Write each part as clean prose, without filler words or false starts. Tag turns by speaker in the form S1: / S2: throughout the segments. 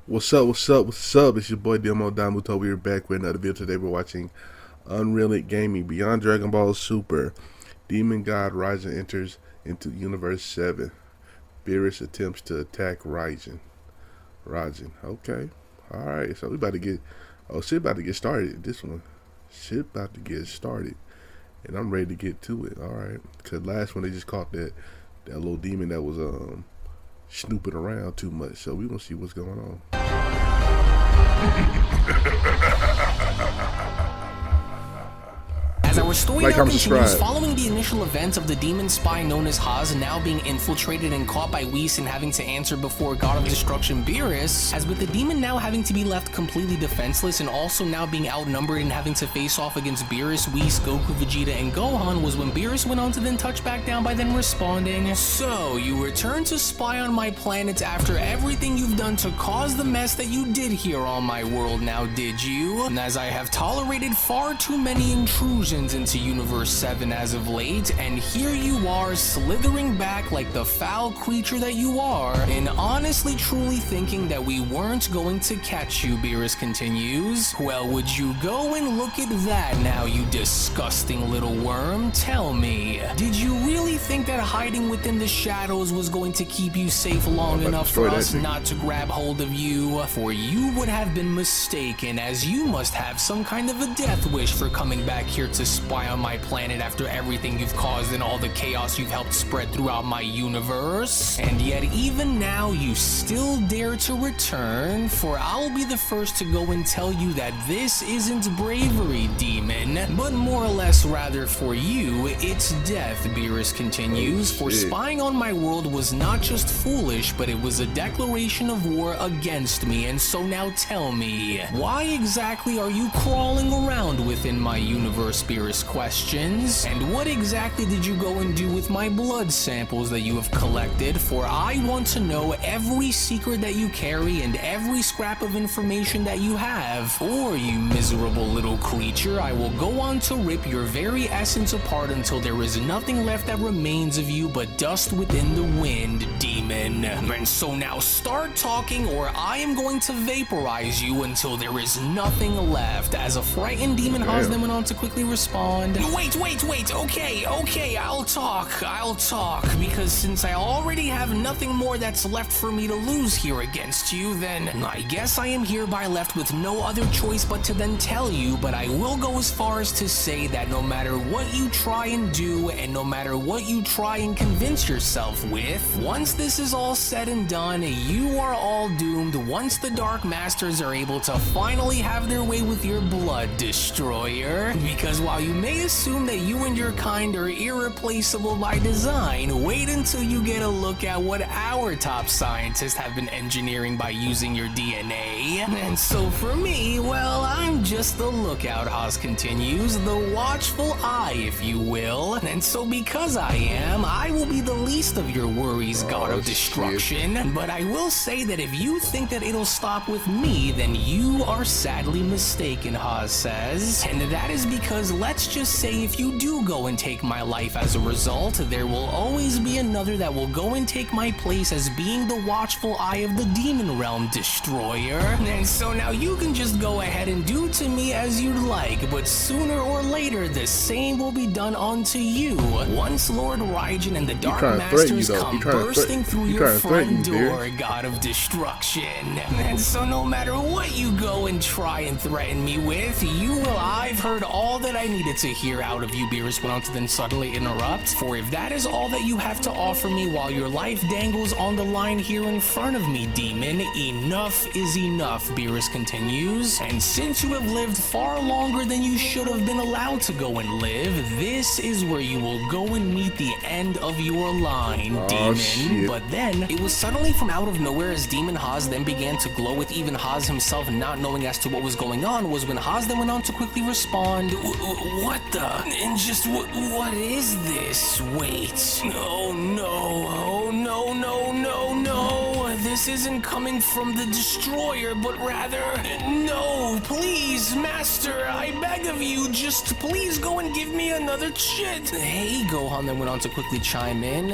S1: What's up? What's up? What's up? It's your boy Domuto. We're back with another video. Today we're watching UnrealEntGaming Beyond Dragon Ball Super. Demon God Raijin enters into Universe 7. Beerus attempts to attack Raijin. Okay. Alright, so we about to get shit about to get started. This one. Shit about to get started. And I'm ready to get to it. Alright. Cause last one they just caught that little demon that was snooping around too much. So we gonna see what's going on.
S2: As our story now continues, following the initial events of the demon spy known as Haz now being infiltrated and caught by Whis and having to answer before God of Destruction Beerus, as with the demon now having to be left completely defenseless and also now being outnumbered and having to face off against Beerus, Whis, Goku, Vegeta, and Gohan, was when Beerus went on to then touch back down by then responding, "So, you returned to spy on my planet after everything you've done to cause the mess that you did here on my world now, did you? And as I have tolerated far too many intrusions into Universe 7 as of late, and here you are slithering back like the foul creature that you are, and honestly truly thinking that we weren't going to catch you," Beerus continues. "Well, would you go and look at that now, you disgusting little worm? Tell me, did you really think that hiding within the shadows was going to keep you safe long enough for us not to grab hold of you? For you would have been mistaken, as you must have some kind of a death wish for coming back here to spy on my planet after everything you've caused and all the chaos you've helped spread throughout my universe. And yet even now you still dare to return, for I'll be the first to go and tell you that this isn't bravery, demon, but more or less rather for you, it's death," Beerus continues. "For spying on my world was not just foolish, but it was a declaration of war against me. And so now tell me, why exactly are you crawling around within my universe?" Beerus questions. "And what exactly did you go and do with my blood samples that you have collected? For I want to know every secret that you carry and every scrap of information that you have. Or, you miserable little creature, I will go on to rip your very essence apart until there is nothing left that remains of you but dust within the wind, demon. And so now start talking, or I am going to vaporize you until there is nothing left." As a frightened demon Haz then went on to quickly respond, Wait, okay, I'll talk, because since I already have nothing more that's left for me to lose here against you, then I guess I am hereby left with no other choice but to then tell you, but I will go as far as to say that no matter what you try and do, and no matter what you try and convince yourself with, once this is all said and done, you are all doomed once the Dark Masters are able to finally have their way with your blood destroyer. Because while you may assume that you and your kind are irreplaceable by design, wait until you get a look at what our top scientists have been engineering by using your DNA. And so for me, well, I'm just the lookout," Haz continues, "the watchful eye, if you will. And so because I am, I will be the least of your worries, God of Destruction. But I will say that if you think that it'll stop with me, then you are sadly mistaken," Haz says. "And that is because let's just say if you do go and take my life as a result, there will always be another that will go and take my place as being the watchful eye of the demon realm destroyer. And so now you can just go ahead and do to me as you'd like, but sooner or later the same will be done unto you once Lord Raijin and the Dark Masters come bursting through your front door, God of Destruction. And so no matter what you go and try and threaten me with, you will, I've heard all that I needed to hear out of you," Beerus went on to then suddenly interrupt. "For if that is all that you have to offer me while your life dangles on the line here in front of me, demon, enough is enough," Beerus continues. "And since you have lived far longer than you should have been allowed to go and live, this is where you will go and meet the end of your line, demon."
S1: Shit.
S2: But then, it was suddenly from out of nowhere as Demon Haz then began to glow, with even Haz himself not knowing as to what was going on, was when Haz then went on to quickly respond, What the? And just what is this? Wait. Oh no. This isn't coming from the destroyer, but rather... No, please, master, I beg of you, just please go and give me another chit. Hey, Gohan then went on to quickly chime in.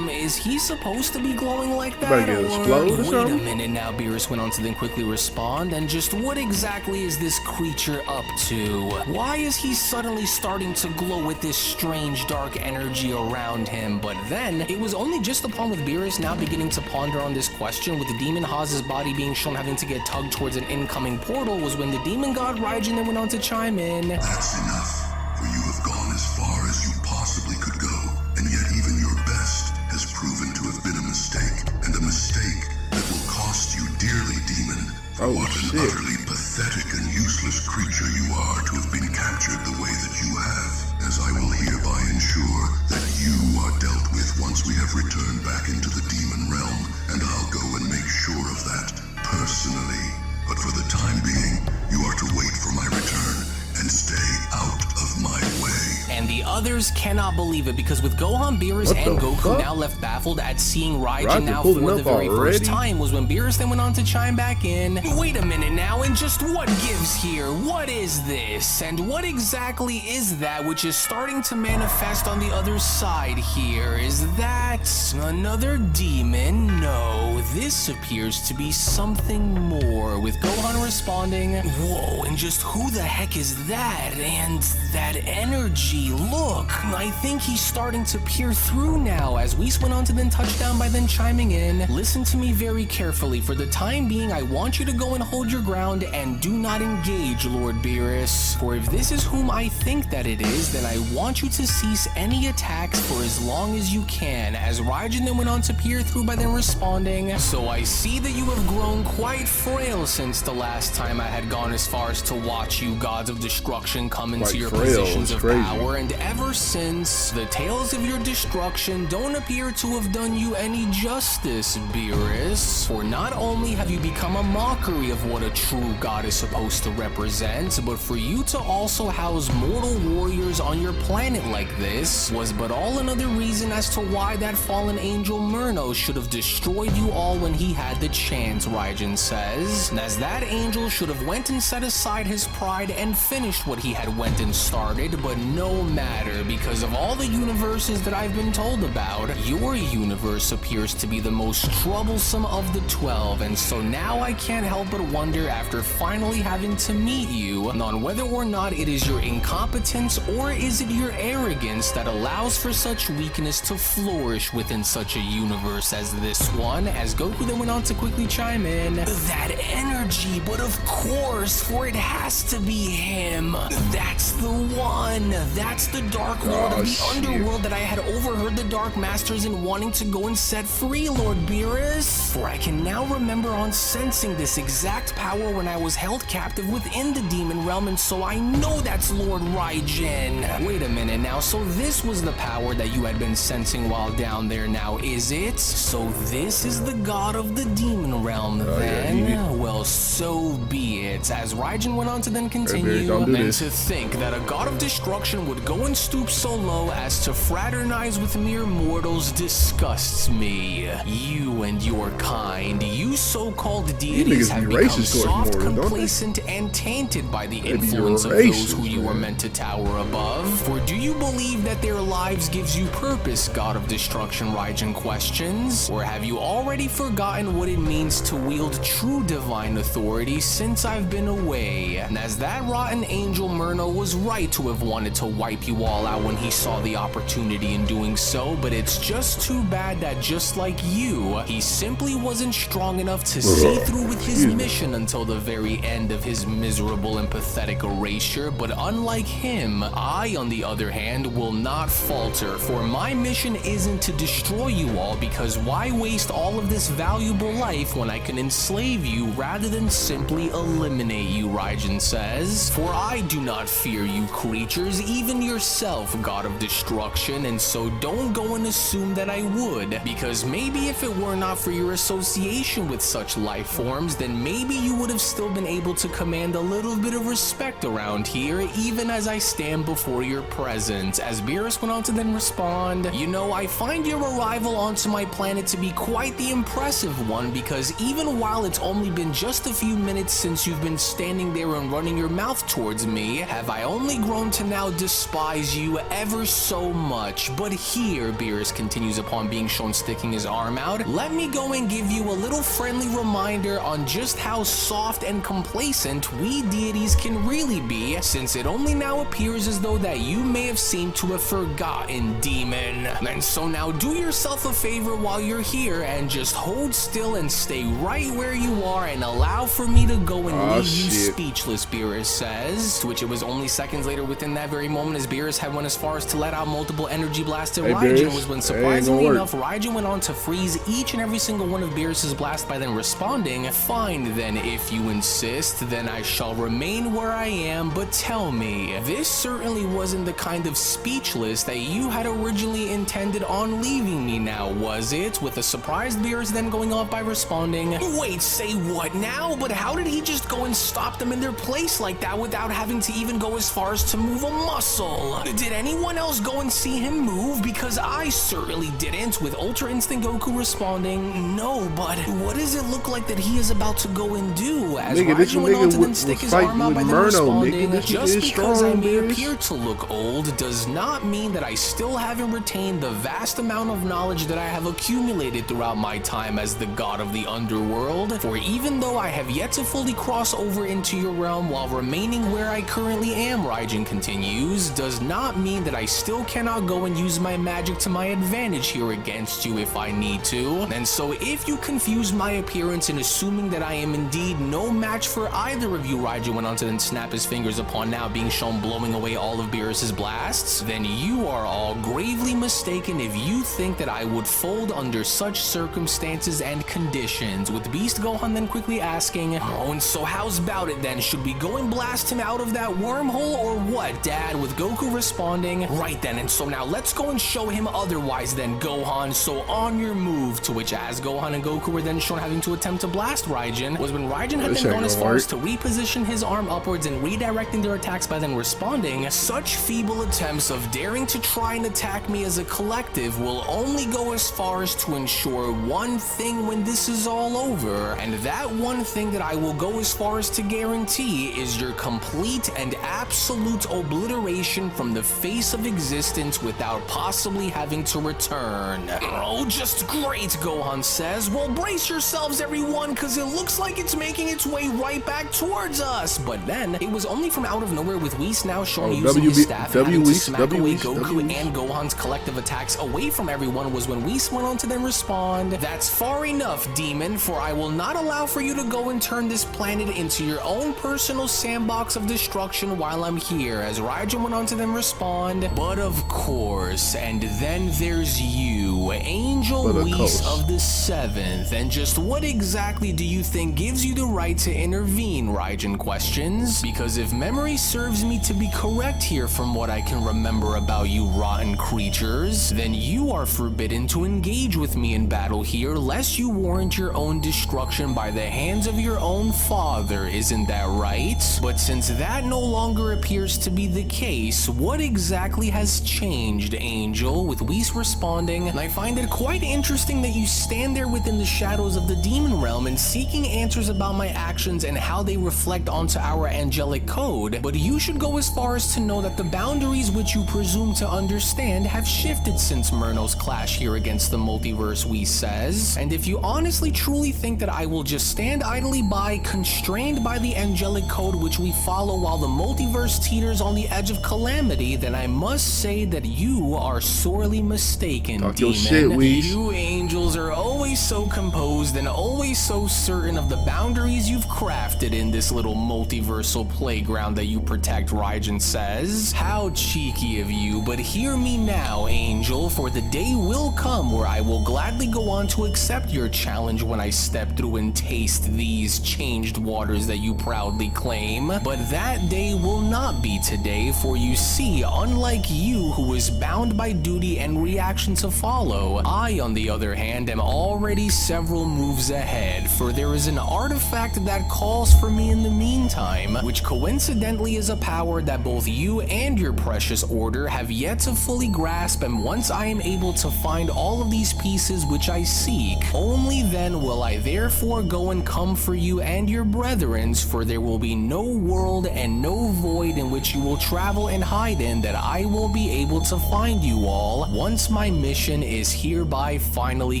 S2: Is he supposed to be glowing like that? Wait a minute now, Beerus went on to then quickly respond. And just what exactly is this creature up to? Why is he suddenly starting to glow with this strange dark energy around him? But then, it was only just upon with Beerus now beginning to ponder on this question, with the demon Haz's body being shown having to get tugged towards an incoming portal, was when the demon god Raijin then went on to chime in.
S3: That's enough, for you have gone as far as you possibly could go, and yet even your best has proven to have been a mistake, and a mistake that will cost you dearly, demon. For what an utterly pathetic and useless creature you are to have been captured the way that you have, as I will hereby ensure that you are dealt with once we have returned back into the demon realm, and I'll go and make sure of that personally. But for the time being, you are to wait for my return and stay out of my way.
S2: And the others cannot believe it, because with Gohan, Beerus, and Goku now left baffled at seeing Raijin now for the very first time, was when Beerus then went on to chime back in. Wait a minute now, and just what gives here? What is this? And what exactly is that which is starting to manifest on the other side here? Is that another demon? No, this appears to be something more, with Gohan responding, whoa, and just who the heck is that? And that energy, look, I think he's starting to peer through now, as Whis went on to then touch down by then chiming in. Listen to me very carefully. For the time being, I want you to go and hold your ground and do not engage, Lord Beerus. For if this is whom I think that it is, then I want you to cease any attacks for as long as you can, as Raijin then went on to peer through by then responding, so I see that you have grown quite frail since the last time I had gone as far as to watch you gods of destruction come into your positions of power, and ever since, the tales of your destruction don't appear to have done you any justice, Beerus. For not only have you become a mockery of what a true god is supposed to represent, but for you to also house mortal warriors on your planet like this was but all another reason as to why that fallen angel Murno should have destroyed you all when he had the chance, Raijin says. And as that angel should have went and set aside his pride and finished what he had went and started, but no matter, because of all the universes that I've been told about, your universe appears to be the most troublesome of the 12, and so now I can't help but wonder, after finally having to meet you, on whether or not it is your incompetence or is it your arrogance that allows for such weakness to flourish within such a universe as this one, as Goku then went on to quickly chime in. That energy, but of course, for it has to be him. That's the one. That's the Dark Lord of the Underworld that I had overheard the Dark Masters in wanting to go and set free, Lord Beerus. For I can now remember on sensing this exact power when I was held captive within the demon realm, and so I know that's Lord Raijin. Wait a minute now, so this was the power that you had been sensing while down there now, is it? So this is the god of the demon realm then? Yeah, well, so be it. As Raijin went on to then continue, and to think that a god of destruction would go and stoop so low as to fraternize with mere mortals disgusts me. You and your kind, you so-called deities have become soft, complacent, and tainted by the influence of those who you were meant to tower above. For do you believe that their lives gives you purpose, god of destruction, Raijin questions? Or have you already forgotten what it means to wield true divine authority since I've been away? And as that rotten angel Murno was right to have wanted to wipe you all out when he saw the opportunity in doing so, but it's just too bad that just like you, he simply wasn't strong enough to see through with his mission until the very end of his miserable and pathetic erasure. But unlike him, I, on the other hand, will not falter, for my mission isn't to destroy you all, because why waste all of this valuable life when I can enslave you rather rather than simply eliminate you, Raijin says. For I do not fear you creatures, even yourself, God of Destruction, and so don't go and assume that I would, because maybe if it were not for your association with such life forms, then maybe you would have still been able to command a little bit of respect around here, even as I stand before your presence. As Beerus went on to then respond, you know, I find your arrival onto my planet to be quite the impressive one, because even while it's only been just a few minutes since you've been standing there and running your mouth towards me, have I only grown to now despise you ever so much. But here, Beerus continues upon being shown sticking his arm out, let me go and give you a little friendly reminder on just how soft and complacent we deities can really be, since it only now appears as though that you may have seemed to have forgotten, demon. And so now do yourself a favor while you're here and just hold still and stay right where you are and allow for me to go and leave you speechless, Beerus says. To which it was only seconds later within that very moment as Beerus had went as far as to let out multiple energy blasts at Raijin was when surprisingly enough Raijin went on to freeze each and every single one of Beerus's blasts by then responding, fine then, if you insist, then I shall remain where I am, but tell me, this certainly wasn't the kind of speechless that you had originally intended on leaving me now, was it? With a surprised Beerus then going off by responding, wait, say what now? But how did he just go and stop them in their place like that without having to even go as far as to move a muscle? Did anyone else go and see him move? Because I certainly didn't, with Ultra Instinct Goku responding, no, but what does it look like that he is about to go and do? As Raijin went on to then stick his arm out by then responding, just because I may appear to look old does not mean that I still haven't retained the vast amount of knowledge that I have accumulated throughout my time as the god of the underworld. For even though I have yet to fully cross over into your realm while remaining where I currently am, Raijin continues, does not mean that I still cannot go and use my magic to my advantage here against you if I need to. And so if you confuse my appearance in assuming that I am indeed no match for either of you, Raijin went on to then snap his fingers upon now being shown blowing away all of Beerus's blasts, then you are all gravely mistaken if you think that I would fold under such circumstances and conditions. With Beast Gohan then quickly asking, oh, and so how's about it then? Should we go and blast him out of that wormhole or what, Dad? With Goku responding, right then, and so now let's go and show him otherwise then, Gohan, so on your move. To which as Gohan and Goku were then shown having to attempt to blast Raijin, was when Raijin had then gone as far as to reposition his arm upwards and redirecting their attacks by then responding, such feeble attempts of daring to try and attack me as a collective will only go as far as to ensure one thing when this is all over, and that one thing that I will go as far as to guarantee is your complete and absolute obliteration from the face of existence without possibly having to return. Oh, just great, Gohan says. Well, brace yourselves, everyone, because it looks like it's making its way right back towards us. But then, it was only from out of nowhere with Whis now shown using his staff and having to smack away Goku and Gohan's collective attacks away from everyone was when Whis went on to then respond, that's far enough, demon, for I will not allow for you to go and turn this planet into your own personal sandbox of destruction while I'm here. As Raijin went on to then respond, but of course, and then there's you, Angel Whis of the 7th, and just what exactly do you think gives you the right to intervene, Raijin questions? Because if memory serves me to be correct here from what I can remember about you rotten creatures, then you are forbidden to engage with me in battle here lest you warrant your own destruction by the hands of your own father, isn't that right? But since that no longer appears to be the case, what exactly has changed, Angel? With Whis responding, and I find it quite interesting that you stand there within the shadows of the demon realm and seeking answers about my actions and how they reflect onto our angelic code, but you should go as far as to know that the boundaries which you presume to understand have shifted since Murno's clash here against the multiverse, Whis says. And if you honestly truly think that I will just stand idly by, constrained by the angelic code which we follow while the multiverse teeters on the edge of calamity, then I must say that you are sorely mistaken, demon. You angels are always so composed and always so certain of the boundaries you've crafted in this little multiversal playground that you protect, Raijin says. How cheeky of you, but hear me now, Angel, for the day will come where I will gladly go on to accept your challenge when I step through and taste these changed waters that you proudly claim. But that day will not be today, for you see, unlike you who is bound by duty and reaction to follow, I on the other hand am already several moves ahead, for there is an artifact that calls for me in the meantime, which coincidentally is a power that both you and your precious order have yet to fully grasp, and once I am able to find all of these pieces which I seek, only then will I therefore go and come for you and your brethrens, for there will be no world and no void in which you will travel and hide in that I will be able to find you all once my mission is hereby finally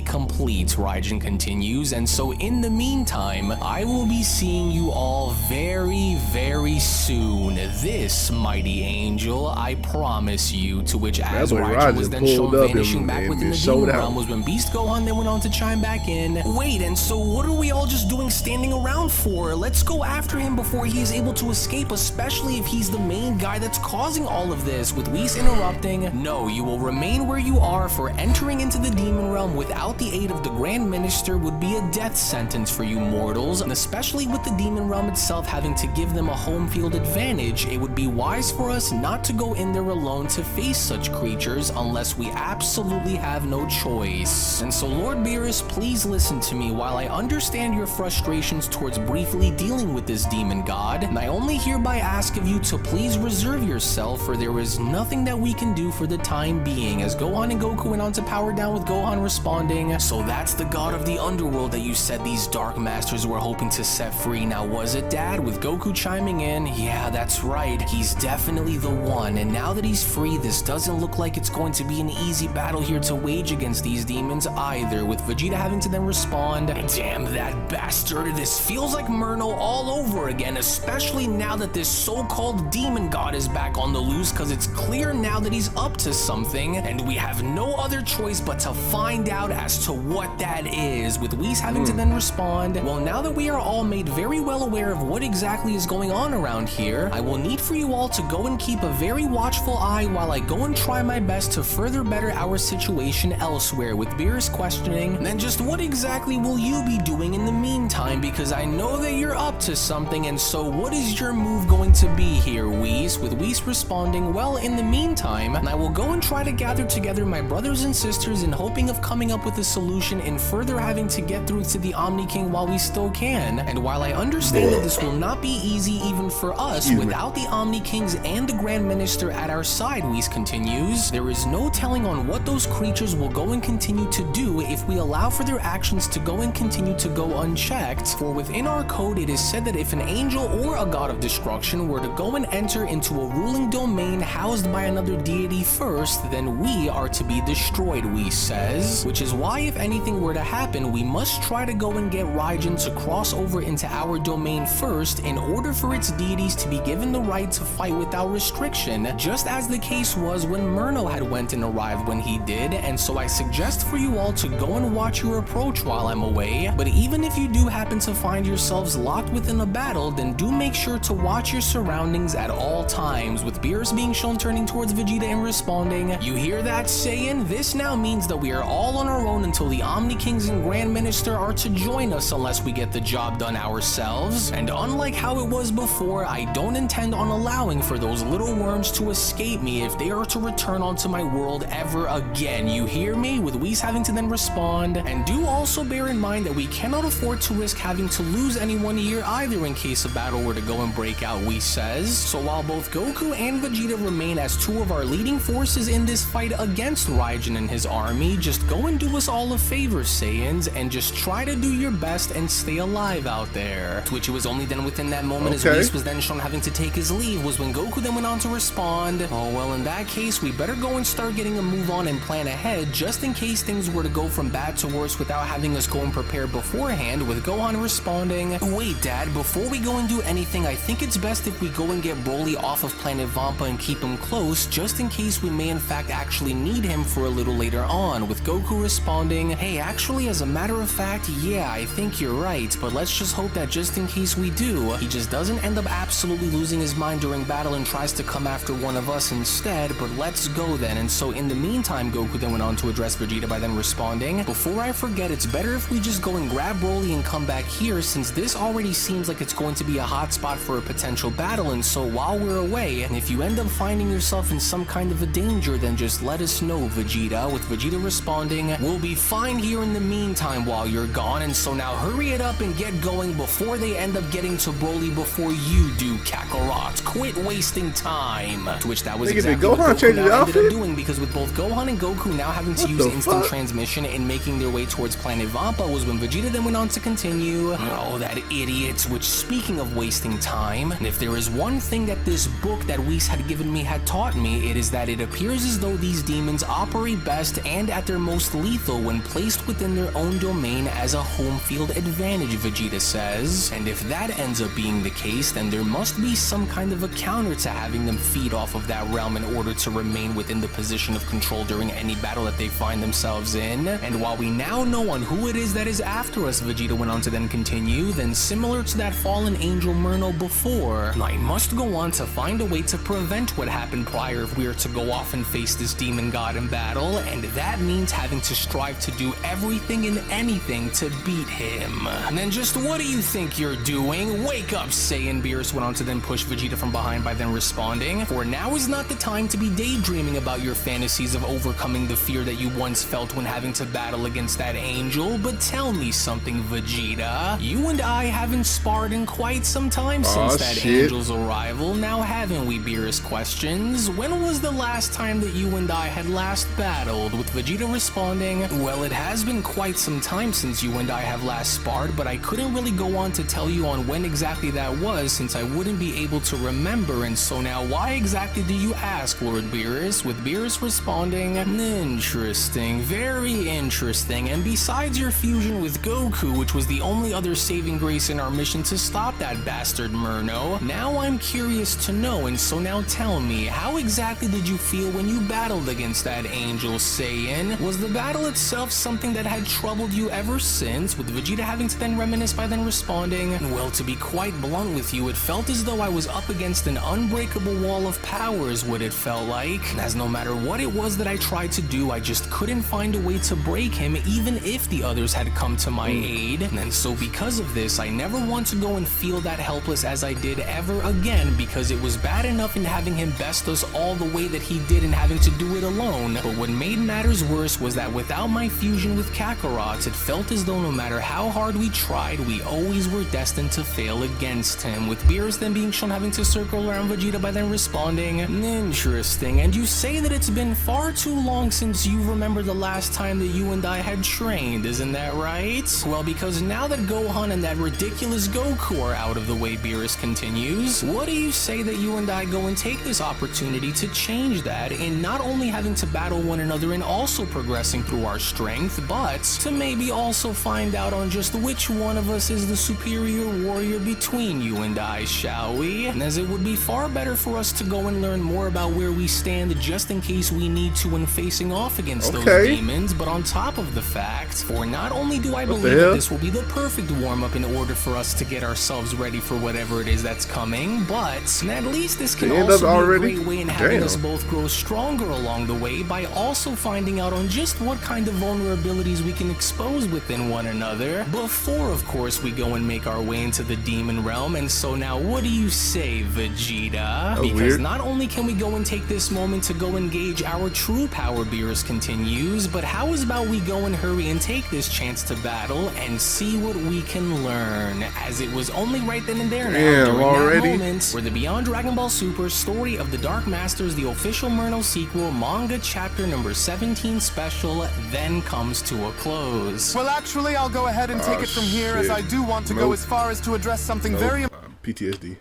S2: complete, Raijin continues, and so in the meantime, I will be seeing you all very, very soon. This, mighty angel, I promise you, to which as Raijin was then shown vanishing back within the demon realm was when Beast Gohan then went on to chime back in. Wait, and so what are we all just doing standing around for? Let's go after him before he is able to escape, especially if he's the main guy that's causing all of this, with Whis interrupting. No, you will remain where you are, for entering into the demon realm without the aid of the Grand Minister would be a death sentence for you mortals, and especially with the demon realm itself having to give them a home field advantage, it would be wise for us not to go in there alone to face such creatures unless we absolutely have no choice. And so Lord Beerus, please listen to me while I understand your frustrations towards briefly dealing with this demon god, and I only hereby ask of you to please reserve yourself, for there is nothing that we can do for the time being, as Gohan and Goku went on to power down, with Gohan responding, so that's the god of the underworld that you said these dark masters were hoping to set free, now was it, Dad? With Goku chiming in, yeah, that's right, he's definitely the one, and now that he's free, this doesn't look like it's going to be an easy battle here to wage against these demons either, with Vegeta having to then respond, damn that bastard, this feels like Murno all over again, especially now that this so-called demon god is back on the loose, because it's clear now that he's up to something, and we have no other choice but to find out as to what that is, with Whis having to then respond, well, now that we are all made very well aware of what exactly is going on around here, I will need for you all to go and keep a very watchful eye while I go and try my best to further better our situation elsewhere, with Beerus questioning, then just what exactly will you be doing in the meantime, because I know that you're up to something, and so what is your move going to be here, Whis? With Whis responding, well, in the meantime, I will go and try to gather together my brothers and sisters in hoping of coming up with a solution and further having to get through to the Omni King while we still can, and while I understand that this will not be easy even for us without the Omni Kings and the Grand Minister at our side, Whis continues, there is no telling on what those creatures will go and continue to do if we allow for their actions to go and continue to go unchecked, for within our code it is said that if an angel or a god of destruction were to go and enter into a ruling domain housed by another deity first, then we are to be destroyed, Whis says, which is why if anything were to happen, we must try to go and get Raijin to cross over into our domain first in order for its deities to be given the right to fight without restriction, just as the case was when Murno had went and arrived when he did, and so I suggest for you all to go and watch your approach while I'm away, but even if you do happen to find yourselves locked within a battle, then do make sure to watch your surroundings at all times, with Beerus being shown turning towards Vegeta and responding, you hear that, Saiyan? This now means that we are all on our own until the Omni Kings and Grand Minister are to join us unless we get the job done ourselves, and unlike how it was before, I don't intend on allowing for those little worms to escape me if they are to return onto my world ever again, you hear me? With Whis having to then respond, and do also bear in mind that we cannot afford to risk having to lose anyone here either in case a battle were to go and break out, Whis says, so while both Goku and Vegeta remain as two of our leading forces in this fight against Raijin and his army, just go and do us all a favor, Saiyans, and just try to do your best and stay alive out there. To which it was only then within that moment as Whis was then shown having to take his leave was when Goku then went on to respond, oh well, in that case we better go and start getting a move on and plan ahead just in case things were to go from bad to worse without having us go and prepare beforehand, with Gohan responding, wait Dad, before we go and do anything, I think it's best if we go and get Broly off of planet Vampa and keep him close just in case we may in fact actually need him for a little later on, with Goku responding, hey, actually as a matter of fact, yeah, I think you're right, but let's just hope that just in case we do, he just doesn't end up absolutely losing his mind during battle and tries to come after one of us instead, but let's go then. And so in the meantime, Goku then went on to address Vegeta by then responding, before I forget, it's better if we just go and grab Broly and come come back here since this already seems like it's going to be a hot spot for a potential battle, and so while we're away, and if you end up finding yourself in some kind of a danger, then just let us know, Vegeta, with Vegeta responding, we'll be fine here in the meantime while you're gone, and so now hurry it up and get going before they end up getting to Broly before you do, Kakarot. Quit wasting time. To which that was exactly what Goku now ended up doing, because with both Gohan and Goku now having to use instant transmission and making their way towards Planet Vampa was when Vegeta then went on to continue. Oh, that idiot. Which, speaking of wasting time, and if there is one thing that this book that Whis had given me had taught me, it is that it appears as though these demons operate best and at their most lethal when placed within their own domain as a home field advantage, Vegeta says. And if that ends up being the case, then there must be some kind of a counter to having them feed off of that realm in order to remain within the position of control during any battle that they find themselves in. And while we now know on who it is that is after us, Vegeta went on to then continue, then similar to that fallen angel Murno before, I must go on to find a way to prevent what happened prior if we are to go off and face this demon god in battle, and that means having to strive to do everything and anything to beat him. And then just what do you think you're doing? Wake up, Saiyan. Beerus went on to then push Vegeta from behind by then responding, for now is not the time to be daydreaming about your fantasies of overcoming the fear that you once felt when having to battle against that angel, but tell me something, Vegeta. You and I haven't sparred in quite some time since that angel's arrival, now haven't we, Beerus questions? When was the last time that you and I had last battled? With Vegeta responding, well, it has been quite some time since you and I have last sparred, but I couldn't really go on to tell you on when exactly that was since I wouldn't be able to remember, and so now why exactly do you ask, Lord Beerus? With Beerus responding, interesting, very interesting, and besides your fusion with Goku, which was the only other saving grace in our mission to stop that bastard Murno, now I'm curious to know, and so now tell me, how exactly did you feel when you battled against that angel, Saiyan? Was the battle itself something that had troubled you ever since? With Vegeta having to then reminisce by then responding, well, to be quite blunt with you, it felt as though I was up against an unbreakable wall of power is what it felt like, as no matter what it was that I tried to do, I just couldn't find a way to break him even if the others had come to my aid, and so because of this, I never want to go and feel that helpless as I did ever again, because it was bad enough in having him best us all the way that he did and having to do it alone, but what made matters worse was that without my fusion with Kakarot, it felt as though no matter how hard we tried, we always were destined to fail against him, with Beerus then being shown having to circle around Vegeta by then responding, interesting, and you say that it's been far too long since you remember the last time that you and I had trained, isn't that right? Well, because now that Gohan and that ridiculous Goku are out of the way, Beerus continues, what do you say that you and I go and take this opportunity to change that in not only having to battle one another and also progressing through our strength, but to maybe also find out on just which one of us is the superior warrior between you and I, shall we? And as it would be far better for us to go and learn more about where we stand just in case we need to when facing off against those demons, but on top of the fact, for not only do I believe that this will be the perfect warm-up in order for us to get ourselves ready for whatever it is that's coming, but at least this can also be a great way in having us both grow stronger along the way by also finding out on just what kind of vulnerabilities we can expose within one another before, of course, we go and make our way into the demon realm. And so now what do you say, Vegeta? Because not only can we go and take this moment to go engage our true power, Beerus continues, but how is about we go and hurry and take this chance to battle and see what we can learn, as it was only right then and there now during that moment where the Beyond Dragon Ball Super Story of the Dark Masters, the official Murno sequel, manga chapter number 17 special, then comes to a close.
S4: Well, actually, I'll go ahead and take it from here, as I do want to go as far as to address something very
S1: PTSD.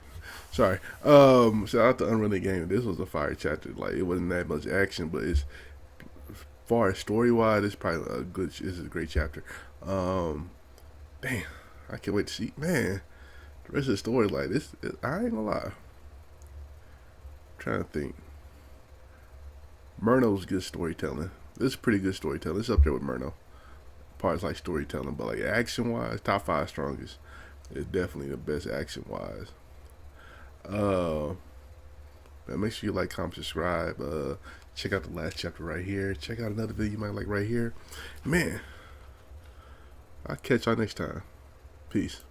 S1: Sorry. Shout out to UnrealEntGaming. This was a fire chapter. Like, it wasn't that much action, but it's, as far as story wise, it's probably a good. This is a great chapter. Damn, I can't wait to see. Man, the rest of the story, like this, I ain't gonna lie. I'm trying to think. Murno's good storytelling. This is pretty good storytelling. It's up there with Murno. Parts like storytelling, but like action wise, top 5 strongest. It's definitely the best action wise. Man, make sure you like, comment, subscribe. Check out the last chapter right here. Check out another video you might like right here. Man, I'll catch y'all next time. Peace.